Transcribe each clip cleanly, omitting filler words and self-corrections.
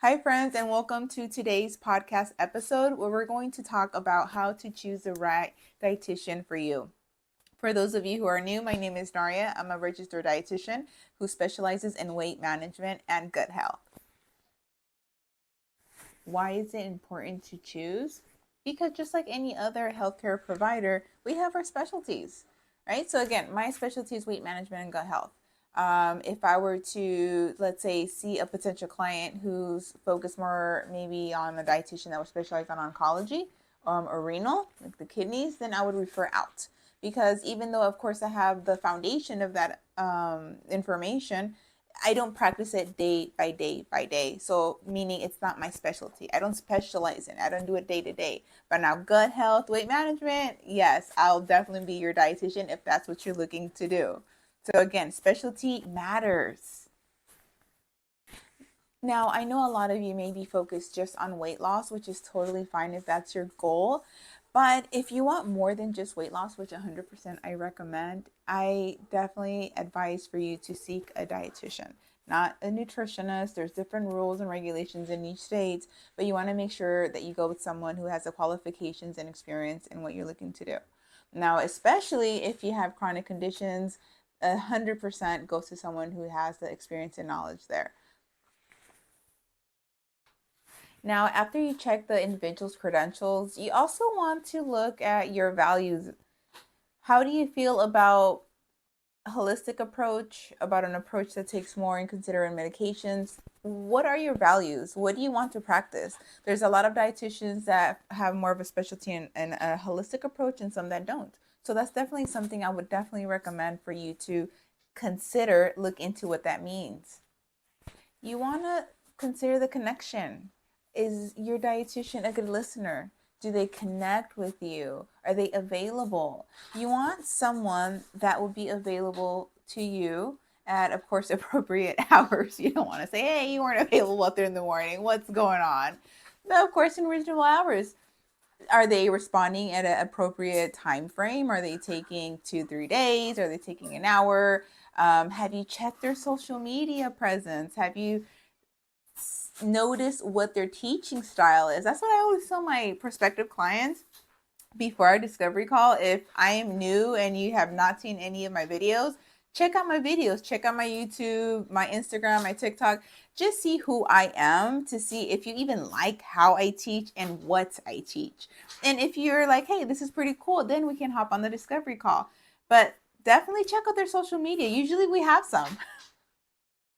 Hi, friends, and welcome to today's podcast episode where we're going to talk about how to choose the right dietitian for you. For those of you who are new, my name is Naria. I'm a registered dietitian who specializes in weight management and gut health. Why is it important to choose? Because just like any other healthcare provider, we have our specialties, right? So, again, my specialty is weight management and gut health. If I were to, let's say, see a potential client who's focused more maybe on a dietitian that was specialized on oncology or renal, like the kidneys, then I would refer out. Because even though, of course, I have the foundation of that information, I don't practice it day by day by day. So, meaning it's not my specialty. I don't specialize in it. I don't do it day to day. But now, gut health, weight management, yes, I'll definitely be your dietitian if that's what you're looking to do. So again, specialty matters. Now, I know a lot of you may be focused just on weight loss, which is totally fine if that's your goal. But if you want more than just weight loss, which 100% I recommend, I definitely advise for you to seek a dietitian, not a nutritionist. There's different rules and regulations in each state, but you want to make sure that you go with someone who has the qualifications and experience in what you're looking to do. Now, especially if you have chronic conditions, 100% goes to someone who has the experience and knowledge there. Now, after you check the individual's credentials, you also want to look at your values. How do you feel about a holistic approach, about an approach that takes more in considering medications? What are your values? What do you want to practice? There's a lot of dietitians that have more of a specialty in a holistic approach and some that don't. So that's definitely something I would definitely recommend for you to consider, look into what that means. You want to consider the connection. Is your dietitian a good listener? Do they connect with you? Are they available? You want someone that will be available to you at, of course, appropriate hours. You don't want to say, hey, you weren't available up there in the morning. What's going on? But of course, in reasonable hours. Are they responding at an appropriate time frame? Are they taking 2-3 days? Are they taking an hour? Have you checked their social media presence? Have you noticed what their teaching style is? That's what I always tell my prospective clients before our discovery call. If I am new and you have not seen any of my videos, check out my videos, check out my YouTube, my Instagram, my TikTok. Just see who I am to see if you even like how I teach and what I teach. And if you're like, hey, this is pretty cool, then we can hop on the discovery call. But definitely check out their social media. Usually we have some.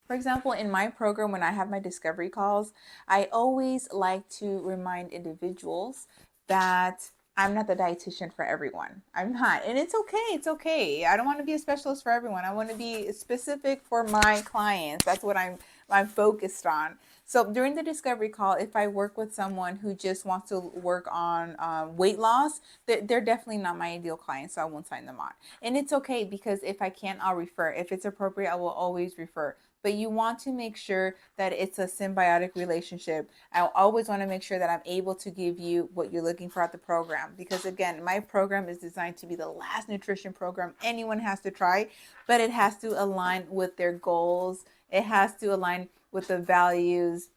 For example, in my program, when I have my discovery calls, I always like to remind individuals that I'm not the dietitian for everyone. I'm not. And it's okay. It's okay. I don't want to be a specialist for everyone. I want to be specific for my clients. That's what I'm focused on. So during the discovery call, if I work with someone who just wants to work on weight loss, they're definitely not my ideal client, so I won't sign them on. And it's okay because if I can't, I'll refer. If it's appropriate, I will always refer. But you want to make sure that it's a symbiotic relationship. I always want to make sure that I'm able to give you what you're looking for at the program. Because again, my program is designed to be the last nutrition program anyone has to try, but it has to align with their goals. It has to align with the values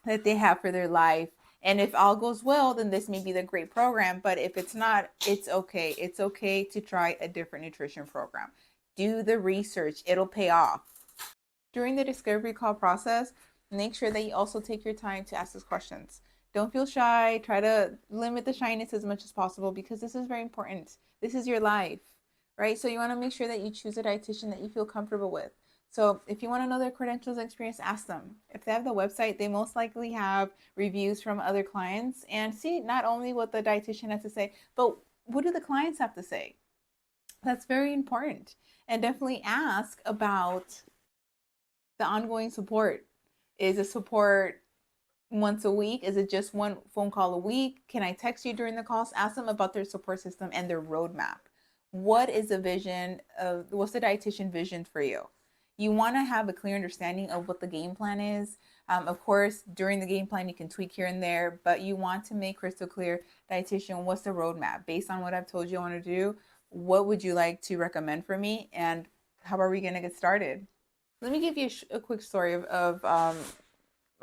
that they have for their life. And if all goes well, then this may be the great program. But if it's not, it's okay. It's okay to try a different nutrition program. Do the research, it'll pay off. During the discovery call process, make sure that you also take your time to ask those questions. Don't feel shy. Try to limit the shyness as much as possible because this is very important. This is your life, right? So you want to make sure that you choose a dietitian that you feel comfortable with. So if you want to know their credentials and experience, ask them. If they have the website, they most likely have reviews from other clients and see not only what the dietitian has to say, but what do the clients have to say? That's very important. And definitely ask about the ongoing support. Is the support once a week? Is it just one phone call a week? Can I text you during the calls? Ask them about their support system and their roadmap. What is the vision of, what's the dietitian vision for you? You want to have a clear understanding of what the game plan is. Of course, during the game plan, you can tweak here and there, but you want to make crystal clear, dietitian, what's the roadmap? Based on what I've told you I want to do, what would you like to recommend for me? And how are we going to get started? Let me give you a quick story of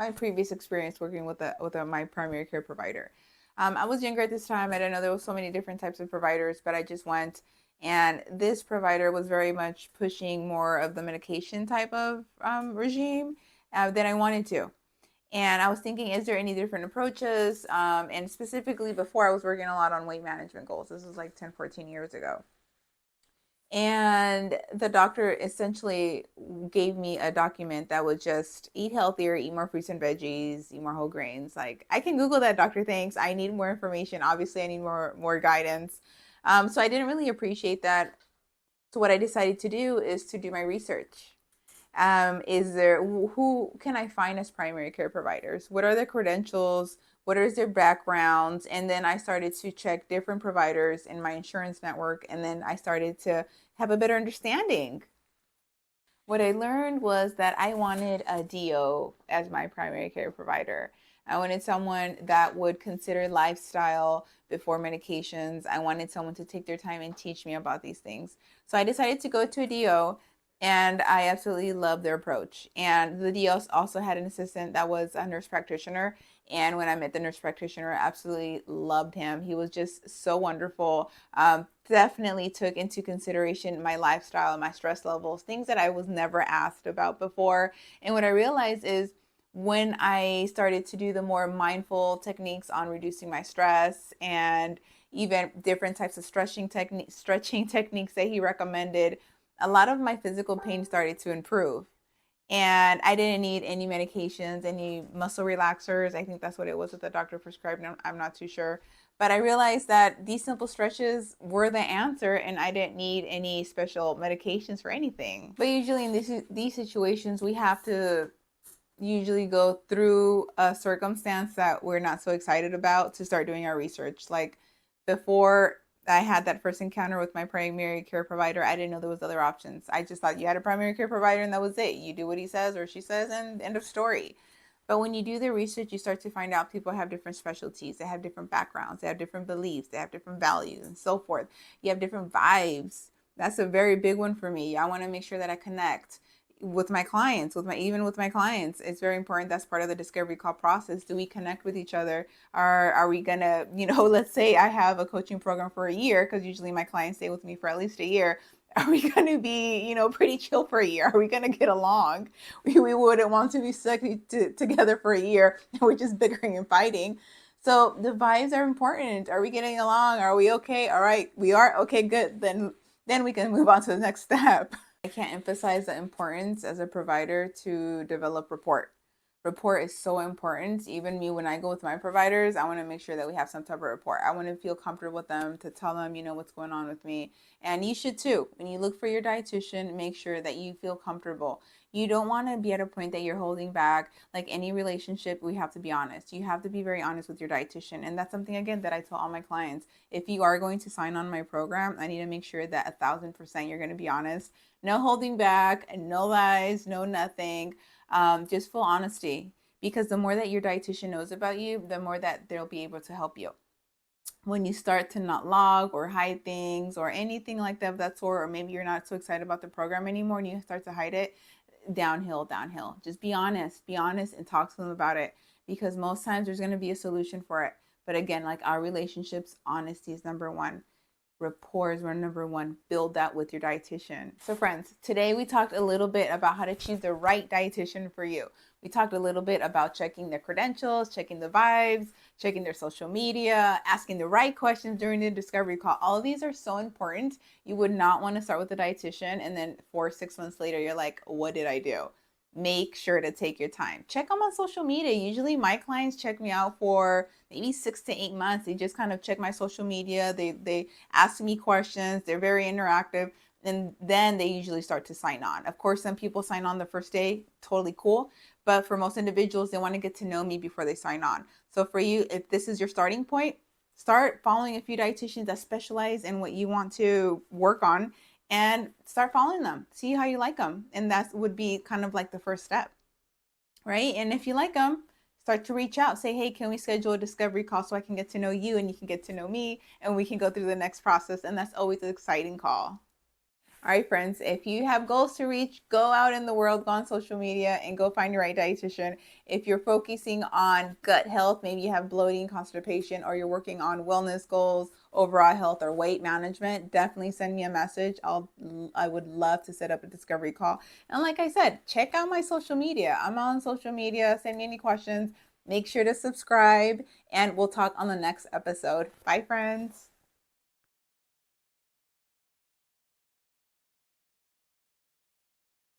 my previous experience working with my primary care provider. I was younger at this time. I didn't know there was so many different types of providers, but I just went, and this provider was very much pushing more of the medication type of regime than I wanted to. And I was thinking, is there any different approaches? And specifically, before I was working a lot on weight management goals. This was like 10, 14 years ago. And the doctor essentially gave me a document that would just eat healthier, eat more fruits and veggies, eat more whole grains. Like, I can Google that, doctor. Thanks. I need more information. Obviously, I need more guidance. So I didn't really appreciate that. So what I decided to do is to do my research. Is there, who can I find as primary care providers? What are their credentials? What is their backgrounds? And then I started to check different providers in my insurance network, and then I started to have a better understanding. What I learned was that I wanted a DO as my primary care provider. I wanted someone that would consider lifestyle before medications. I wanted someone to take their time and teach me about these things. So I decided to go to a DO, and I absolutely loved their approach. And the DO also had an assistant that was a nurse practitioner. And when I met the nurse practitioner, I absolutely loved him. He was just so wonderful. Definitely took into consideration my lifestyle, my stress levels, things that I was never asked about before. And what I realized is when I started to do the more mindful techniques on reducing my stress, and even different types of stretching techniques that he recommended, a lot of my physical pain started to improve. And I didn't need any medications, any muscle relaxers. I think that's what it was that the doctor prescribed. I'm not too sure. But I realized that these simple stretches were the answer, and I didn't need any special medications for anything. But usually in these situations, we have to usually go through a circumstance that we're not so excited about to start doing our research. Like, before I had that first encounter with my primary care provider, I didn't know there was other options. I just thought you had a primary care provider and that was it. You do what he says or she says, and end of story. But when you do the research, you start to find out people have different specialties. They have different backgrounds. They have different beliefs. They have different values and so forth. You have different vibes. That's a very big one for me. I want to make sure that I connect with my clients, even with my clients. It's very important. That's part of the discovery call process. Do we connect with each other? Are we gonna, let's say I have a coaching program for a year, because usually my clients stay with me for at least a year. Are we going to be, pretty chill for a year? Are we going to get along? We wouldn't want to be stuck together for a year and we're just bickering and fighting. So the vibes are important. Are we getting along? Are we okay? All right, we are. Okay, good. Then we can move on to the next step. I can't emphasize the importance as a provider to develop rapport. Rapport is so important. Even me, when I go with my providers, I want to make sure that we have some type of rapport. I want to feel comfortable with them, to tell them, what's going on with me. And you should too. When you look for your dietitian, make sure that you feel comfortable. You don't want to be at a point that you're holding back. Like any relationship, we have to be honest. You have to be very honest with your dietitian. And that's something, again, that I tell all my clients. If you are going to sign on my program, I need to make sure that 1,000% you're going to be honest. No holding back, no lies, no nothing. Just full honesty, because the more that your dietitian knows about you, the more that they'll be able to help you. When you start to not log or hide things or anything like that of that sort, or maybe you're not so excited about the program anymore and you start to hide it, downhill. Just be honest and talk to them about it, because most times there's going to be a solution for it. But again, like our relationships, honesty is number one. Rapport is number one. Build that with your dietitian. So friends, today we talked a little bit about how to choose the right dietitian for you. We talked a little bit about checking their credentials, checking the vibes, checking their social media, asking the right questions during the discovery call. All of these are so important. You would not want to start with a dietitian and then 4 or 6 months later, you're like, what did I do? Make sure to take your time. Check them on social media. Usually my clients check me out for maybe 6 to 8 months. They just kind of check my social media. They ask me questions. They're very interactive. And then they usually start to sign on. Of course, some people sign on the first day, totally cool. But for most individuals, they want to get to know me before they sign on. So for you, if this is your starting point, start following a few dietitians that specialize in what you want to work on, and start following them. See how you like them. And that would be kind of like the first step, right? And if you like them, start to reach out. Say, hey, can we schedule a discovery call so I can get to know you and you can get to know me and we can go through the next process? And that's always an exciting call. All right, friends, if you have goals to reach, go out in the world, go on social media, and go find your right dietitian. If you're focusing on gut health, maybe you have bloating, constipation, or you're working on wellness goals, overall health, or weight management, definitely send me a message. I would love to set up a discovery call. And like I said, check out my social media. I'm on social media. Send me any questions. Make sure to subscribe, and we'll talk on the next episode. Bye, friends.